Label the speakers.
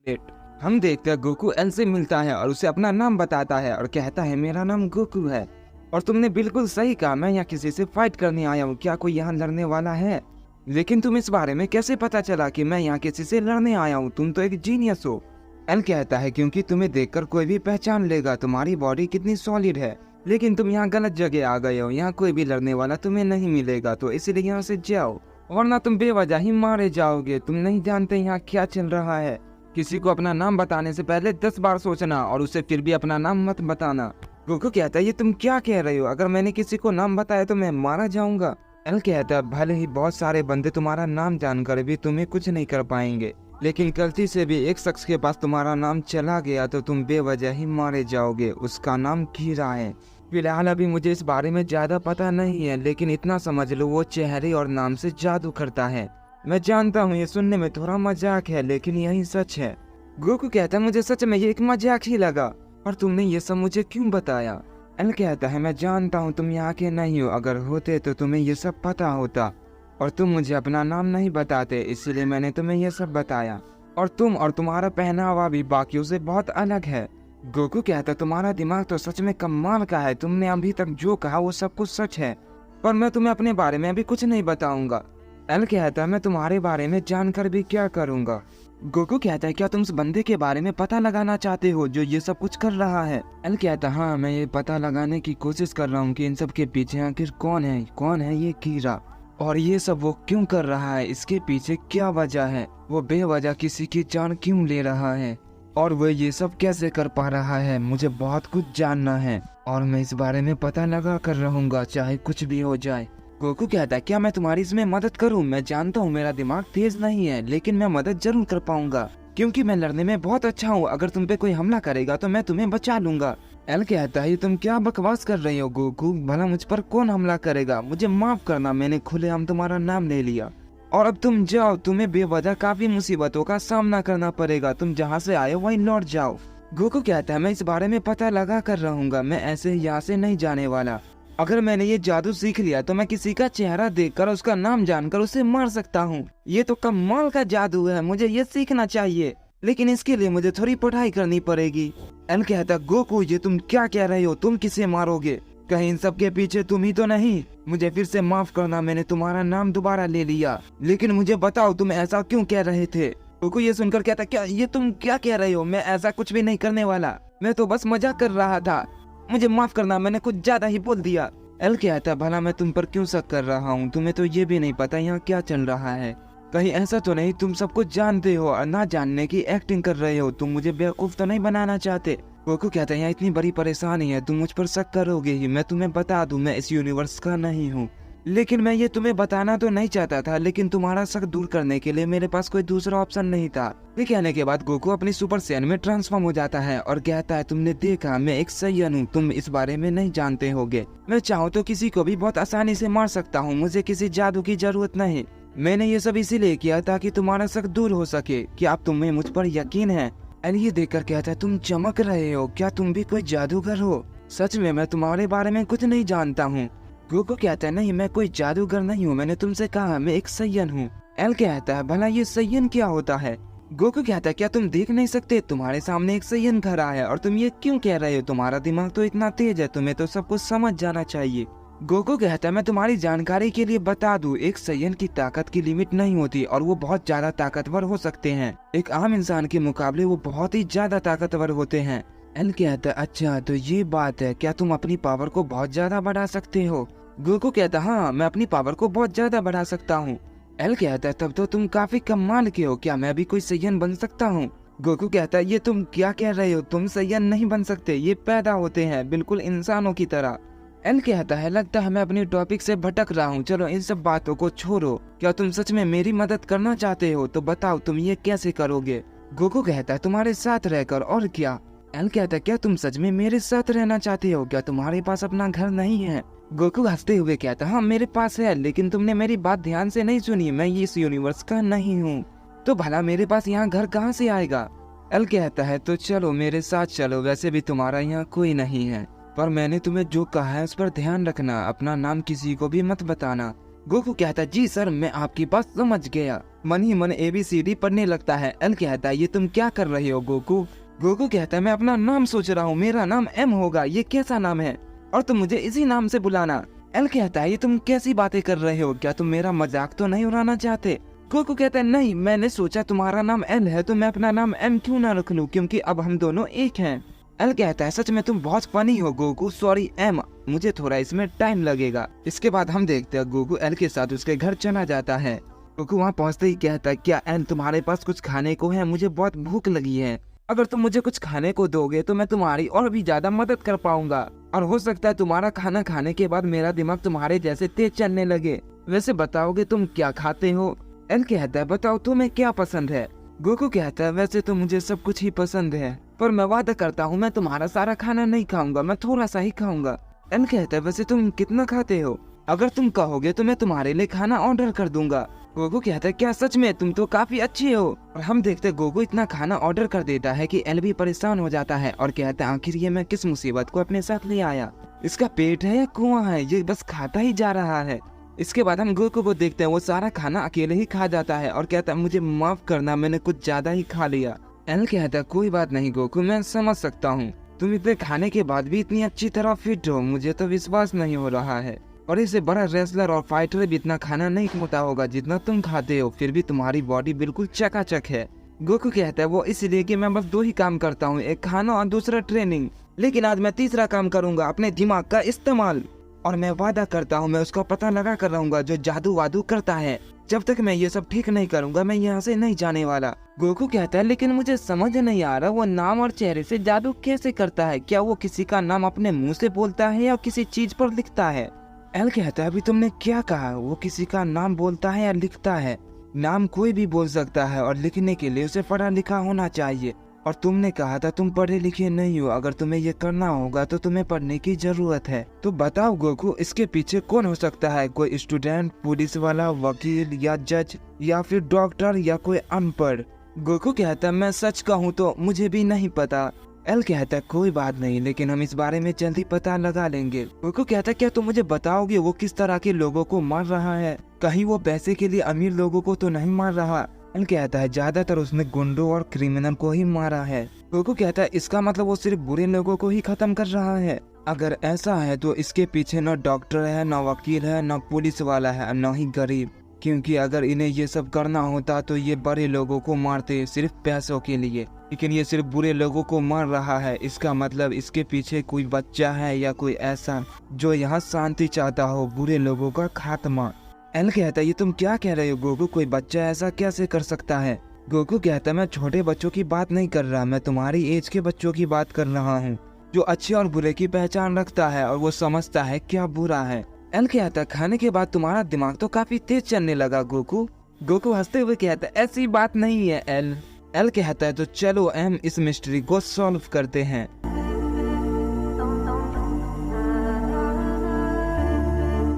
Speaker 1: Late. हम देखते हैं गोकू एल से मिलता है और उसे अपना नाम बताता है और कहता है मेरा नाम गोकू है। और तुमने बिल्कुल सही कहा, मैं यहाँ किसी से फाइट करने आया हूँ, क्या कोई यहाँ लड़ने वाला है? लेकिन तुम इस बारे में कैसे पता चला कि मैं यहाँ किसी से लड़ने आया हूँ? तुम तो एक जीनियस हो। एल कहता है क्योंकि तुम्हें देखकर कोई भी पहचान लेगा, तुम्हारी बॉडी कितनी सॉलिड है। लेकिन तुम यहाँ गलत जगह आ गए हो, यहाँ कोई भी लड़ने वाला तुम्हें नहीं मिलेगा, तो इसलिए यहाँ से जाओ वरना तुम बेवजह ही मारे जाओगे। तुम नहीं जानते यहाँ क्या चल रहा है। किसी को अपना नाम बताने से पहले 10 बार सोचना और उसे फिर भी अपना नाम मत बताना। गोकू कहता है ये तुम क्या कह रहे हो? अगर मैंने किसी को नाम बताया तो मैं मारा जाऊंगा। एल कहता है भले ही बहुत सारे बंदे तुम्हारा नाम जानकर भी तुम्हें कुछ नहीं कर पाएंगे, लेकिन गलती से भी एक शख्स के पास तुम्हारा नाम चला गया तो तुम बेवजह ही मारे जाओगे। उसका नाम कीरा है। फिलहाल अभी मुझे इस बारे में ज्यादा पता नहीं है, लेकिन इतना समझ लो वो चेहरे और नाम से जादू करता है। मैं जानता हूँ ये सुनने में थोड़ा मजाक है, लेकिन यही सच है। गोकू कहता है मुझे सच में ये एक मजाक ही लगा, और तुमने ये सब मुझे क्यों बताया? एल कहता है मैं जानता हूँ तुम यहाँ के नहीं हो, अगर होते तो तुम्हें ये सब पता होता, और तुम मुझे अपना नाम नहीं बताते, इसलिए मैंने तुम्हें ये सब बताया। और तुम और तुम्हारा पहनावा भी बाकियों से बहुत अलग है। गोकू कहता तुम्हारा दिमाग तो सच में कमाल का है, तुमने अभी तक जो कहा वो सब कुछ सच है, पर मैं तुम्हें अपने बारे में अभी कुछ नहीं बताऊंगा। एल कहता मैं तुम्हारे बारे में जानकर भी क्या करूंगा? गोकू कहता है क्या तुम उस बंदे के बारे में पता लगाना चाहते हो जो ये सब कुछ कर रहा है? एल कहता हाँ, मैं ये पता लगाने की कोशिश कर रहा हूँ कि इन सब के पीछे आखिर कौन है ये कीरा, और ये सब वो क्यों कर रहा है, इसके पीछे क्या वजह है, वो बेवजह किसी की जान क्यों ले रहा है, और वो ये सब कैसे कर पा रहा है। मुझे बहुत कुछ जानना है और मैं इस बारे में पता लगा कर रहूंगा, चाहे कुछ भी हो जाए। गोकू कहता है क्या मैं तुम्हारी इसमें मदद करूं? मैं जानता हूं मेरा दिमाग तेज नहीं है, लेकिन मैं मदद जरूर कर पाऊंगा क्योंकि मैं लड़ने में बहुत अच्छा हूं। अगर तुम पे कोई हमला करेगा तो मैं तुम्हें बचा लूंगा। एल कहता है तुम क्या बकवास कर रही हो गोकू, भला मुझ पर कौन हमला करेगा? मुझे माफ करना, मैंने खुलेआम तुम्हारा नाम ले लिया, और अब तुम जाओ, तुम्हें बेवजह काफी मुसीबतों का सामना करना पड़ेगा, तुम जहाँ से आए वहीं लौट जाओ। गोकू कहता है मैं इस बारे में पता लगा कर रहूंगा, मैं ऐसे यहाँ से नहीं जाने वाला। अगर मैंने ये जादू सीख लिया तो मैं किसी का चेहरा देखकर उसका नाम जानकर उसे मार सकता हूँ। ये तो कमाल का जादू है, मुझे ये सीखना चाहिए, लेकिन इसके लिए मुझे थोड़ी पढ़ाई करनी पड़ेगी। एल कहता गोकू ये तुम क्या कह रहे हो? तुम किसे मारोगे? कहीं इन सब के पीछे तुम ही तो नहीं? मुझे फिर से माफ करना, मैंने तुम्हारा नाम दोबारा ले लिया, लेकिन मुझे बताओ तुम ऐसा क्यों कह रहे थे? गोकू ये सुनकर कहता क्या ये तुम क्या कह रहे हो? मैं ऐसा कुछ भी नहीं करने वाला, मैं तो बस मजाक कर रहा था, मुझे माफ करना, मैंने कुछ ज्यादा ही बोल दिया। एल कहता भला मैं तुम पर क्यों शक कर रहा हूँ? तुम्हें तो ये भी नहीं पता यहाँ क्या चल रहा है, कहीं ऐसा तो नहीं तुम सब कुछ जानते हो और ना जानने की एक्टिंग कर रहे हो? तुम मुझे बेवकूफ तो नहीं बनाना चाहते? गोकू कहता है यहाँ इतनी बड़ी परेशानी है, तुम मुझ पर शक करोगे ही। मैं तुम्हें बता दूं मैं इस यूनिवर्स का नहीं हूँ, लेकिन मैं ये तुम्हें बताना तो नहीं चाहता था, लेकिन तुम्हारा शक दूर करने के लिए मेरे पास कोई दूसरा ऑप्शन नहीं था। ये कहने के बाद गोकू अपनी सुपर सैयन में ट्रांसफॉर्म हो जाता है और कहता है तुमने देखा मैं एक सैयन हूँ, तुम इस बारे में नहीं जानते होगे। मैं चाहूँ तो किसी को भी बहुत आसानी से मार सकता हूँ, मुझे किसी जादू की जरूरत नहीं। मैंने ये सब इसीलिए किया ताकि तुम्हारा शक दूर हो सके। क्या अब तुम्हें मुझ पर यकीन है? एल ये देखकर कहता है तुम चमक रहे हो, क्या तुम भी कोई जादूगर हो? सच में मैं तुम्हारे बारे में कुछ नहीं जानता हूँ। गोकू कहता है नहीं मैं कोई जादूगर नहीं हूँ, मैंने तुमसे कहा मैं एक सैयन हूँ। एल कहता है भला ये सैयन क्या होता है? गोकू कहता है क्या तुम देख नहीं सकते, तुम्हारे सामने एक सैयन खड़ा है और तुम ये क्यों कह रहे हो? तुम्हारा दिमाग तो इतना तेज है, तुम्हें तो सब कुछ समझ जाना चाहिए। गोकू कहता है मैं तुम्हारी जानकारी के लिए बता दूं, एक सैयन की ताकत की लिमिट नहीं होती और वो बहुत ज्यादा ताकतवर हो सकते हैं। एक आम इंसान के मुकाबले वो बहुत ही ज्यादा ताकतवर होते हैं। एल कहता है अच्छा तो ये बात है, क्या तुम अपनी पावर को बहुत ज्यादा बढ़ा सकते हो? गोकू कहता हाँ मैं अपनी पावर को बहुत ज्यादा बढ़ा सकता हूँ। एल कहता है तब तो तुम काफी कमाल के हो, क्या मैं भी कोई सैयन बन सकता हूँ? गोकू कहता है ये तुम क्या कह रहे हो, तुम सैयन नहीं बन सकते, ये पैदा होते हैं बिल्कुल इंसानों की तरह। एल कहता है लगता है मैं अपनी टॉपिक से भटक रहा हूँ, चलो इन सब बातों को छोड़ो, क्या तुम सच में मेरी मदद करना चाहते हो? तो बताओ तुम ये कैसे करोगे? गोकू कहता है तुम्हारे साथ रहकर, और क्या? एल कहता है क्या तुम सच में मेरे साथ रहना चाहते हो? क्या तुम्हारे पास अपना घर नहीं है? गोकू हंसते हुए कहता हाँ मेरे पास है, लेकिन तुमने मेरी बात ध्यान से नहीं सुनी, मैं इस यूनिवर्स का नहीं हूँ, तो भला मेरे पास यहाँ घर कहाँ से आएगा? एल कहता है तो चलो मेरे साथ चलो, वैसे भी तुम्हारा यहाँ कोई नहीं है, पर मैंने तुम्हें जो कहा है उस पर ध्यान रखना, अपना नाम किसी को भी मत बताना। गोकू कहता है जी सर, मैं आपकी बात समझ गया। मन ही मन ABCD पढ़ने लगता है। एल कहता है ये तुम क्या कर रहे हो गोकू? गोकू कहता है मैं अपना नाम सोच रहा हूँ, मेरा नाम M होगा, ये कैसा नाम है और तुम मुझे इसी नाम से बुलाना। एल कहता है ये तुम कैसी बातें कर रहे हो, क्या तुम मेरा मजाक तो नहीं उड़ाना चाहते? गोकू कहता है नहीं, मैंने सोचा तुम्हारा नाम एल है तो मैं अपना नाम M क्यों ना रख लूं, क्योंकि अब हम दोनों एक हैं। एल कहता है सच में तुम बहुत फनी हो गोकू, सॉरी M, मुझे थोड़ा इसमें टाइम लगेगा। इसके बाद हम देखते हैं गोकू एल के साथ उसके घर चला जाता है। गोकू वहाँ पहुँचते ही कहता है क्या एल तुम्हारे पास कुछ खाने को है? मुझे बहुत भूख लगी है, अगर तुम मुझे कुछ खाने को दोगे तो मैं तुम्हारी और भी ज्यादा मदद कर पाऊंगा और हो सकता है तुम्हारा खाना खाने के बाद मेरा दिमाग तुम्हारे जैसे तेज चलने लगे। वैसे बताओगे तुम क्या खाते हो? एल कहता है बताओ तुम्हें क्या पसंद है? गोकू कहता है वैसे तो मुझे सब कुछ ही पसंद है, पर मैं वादा करता हूँ मैं तुम्हारा सारा खाना नहीं खाऊंगा, मैं थोड़ा सा ही खाऊंगा। एल कहता है वैसे तुम कितना खाते हो? अगर तुम कहोगे तो मैं तुम्हारे लिए खाना ऑर्डर कर दूंगा। गोकू कहता है क्या सच में? तुम तो काफी अच्छे हो। और हम देखते हैं गोकू इतना खाना ऑर्डर कर देता है कि एल भी परेशान हो जाता है और कहता है आखिर ये मैं किस मुसीबत को अपने साथ ले आया, इसका पेट है या कुआं है, ये बस खाता ही जा रहा है। इसके बाद हम गोकू को देखते हैं वो सारा खाना अकेले ही खा जाता है और कहता है मुझे माफ करना, मैंने कुछ ज्यादा ही खा लिया। एल कहता है कोई बात नहीं गोकू, मैं समझ सकता हूँ, तुम इतने खाने के बाद भी इतनी अच्छी तरह फिट हो, मुझे तो विश्वास नहीं हो रहा है। और इससे बड़ा रेसलर और फाइटर भी इतना खाना नहीं खाता होगा जितना तुम खाते हो, फिर भी तुम्हारी बॉडी बिल्कुल चकाचक है। गोकू कहता है वो इसलिए कि मैं बस 2 ही काम करता हूँ, एक खाना और दूसरा ट्रेनिंग, लेकिन आज मैं तीसरा काम करूंगा, अपने दिमाग का इस्तेमाल, और मैं वादा करता हूँ मैं उसका पता लगा कर रहूंगा जो जादू वादू करता है। जब तक मैं ये सब ठीक नहीं करूंगा मैं यहाँ से नहीं जाने वाला। गोकू कहता है लेकिन मुझे समझ नहीं आ रहा वो नाम और चेहरे से जादू कैसे करता है, क्या वो किसी का नाम अपने मुंह से बोलता है या किसी चीज पर लिखता है? एल कहता है अभी तुमने क्या कहा, वो किसी का नाम बोलता है या लिखता है? नाम कोई भी बोल सकता है और लिखने के लिए उसे पढ़ा लिखा होना चाहिए, और तुमने कहा था तुम पढ़े लिखे नहीं हो, अगर तुम्हें ये करना होगा तो तुम्हें पढ़ने की जरूरत है। तो बताओ गोकू इसके पीछे कौन हो सकता है, कोई स्टूडेंट, पुलिस वाला, वकील या जज या फिर डॉक्टर या कोई अनपढ़? गोकू कहता है मैं सच कहूँ तो मुझे भी नहीं पता। एल कहता है कोई बात नहीं, लेकिन हम इस बारे में जल्दी पता लगा लेंगे। गोकू कहता है क्या तुम मुझे बताओगे वो किस तरह के लोगों को मार रहा है, कहीं वो पैसे के लिए अमीर लोगों को तो नहीं मार रहा? एल कहता है ज्यादातर उसने गुंडों और क्रिमिनल को ही मारा है। गोकू कहता है इसका मतलब वो सिर्फ बुरे लोगों को ही खत्म कर रहा है? अगर ऐसा है तो इसके पीछे न डॉक्टर है, न वकील है, न पुलिस वाला है, न ही गरीब, क्योंकि अगर इन्हें ये सब करना होता तो ये बड़े लोगों को मारते सिर्फ पैसों के लिए, लेकिन ये सिर्फ बुरे लोगों को मार रहा है। इसका मतलब इसके पीछे कोई बच्चा है या कोई ऐसा जो यहाँ शांति चाहता हो, बुरे लोगों का खात्मा। एल कहता है ये तुम क्या कह रहे हो गोकू, कोई बच्चा ऐसा कैसे कर सकता है? गोकू कहता है मैं छोटे बच्चों की बात नहीं कर रहा, मैं तुम्हारी एज के बच्चों की बात कर रहा हूँ, जो अच्छे और बुरे की पहचान रखता है और वो समझता है क्या बुरा है। एल कहता है खाने के बाद तुम्हारा दिमाग तो काफी तेज चलने लगा गोकू। गोकू हंसते हुए कहता है ऐसी बात नहीं है एल। एल कहता है तो चलो एम इस मिस्ट्री को सॉल्व करते हैं।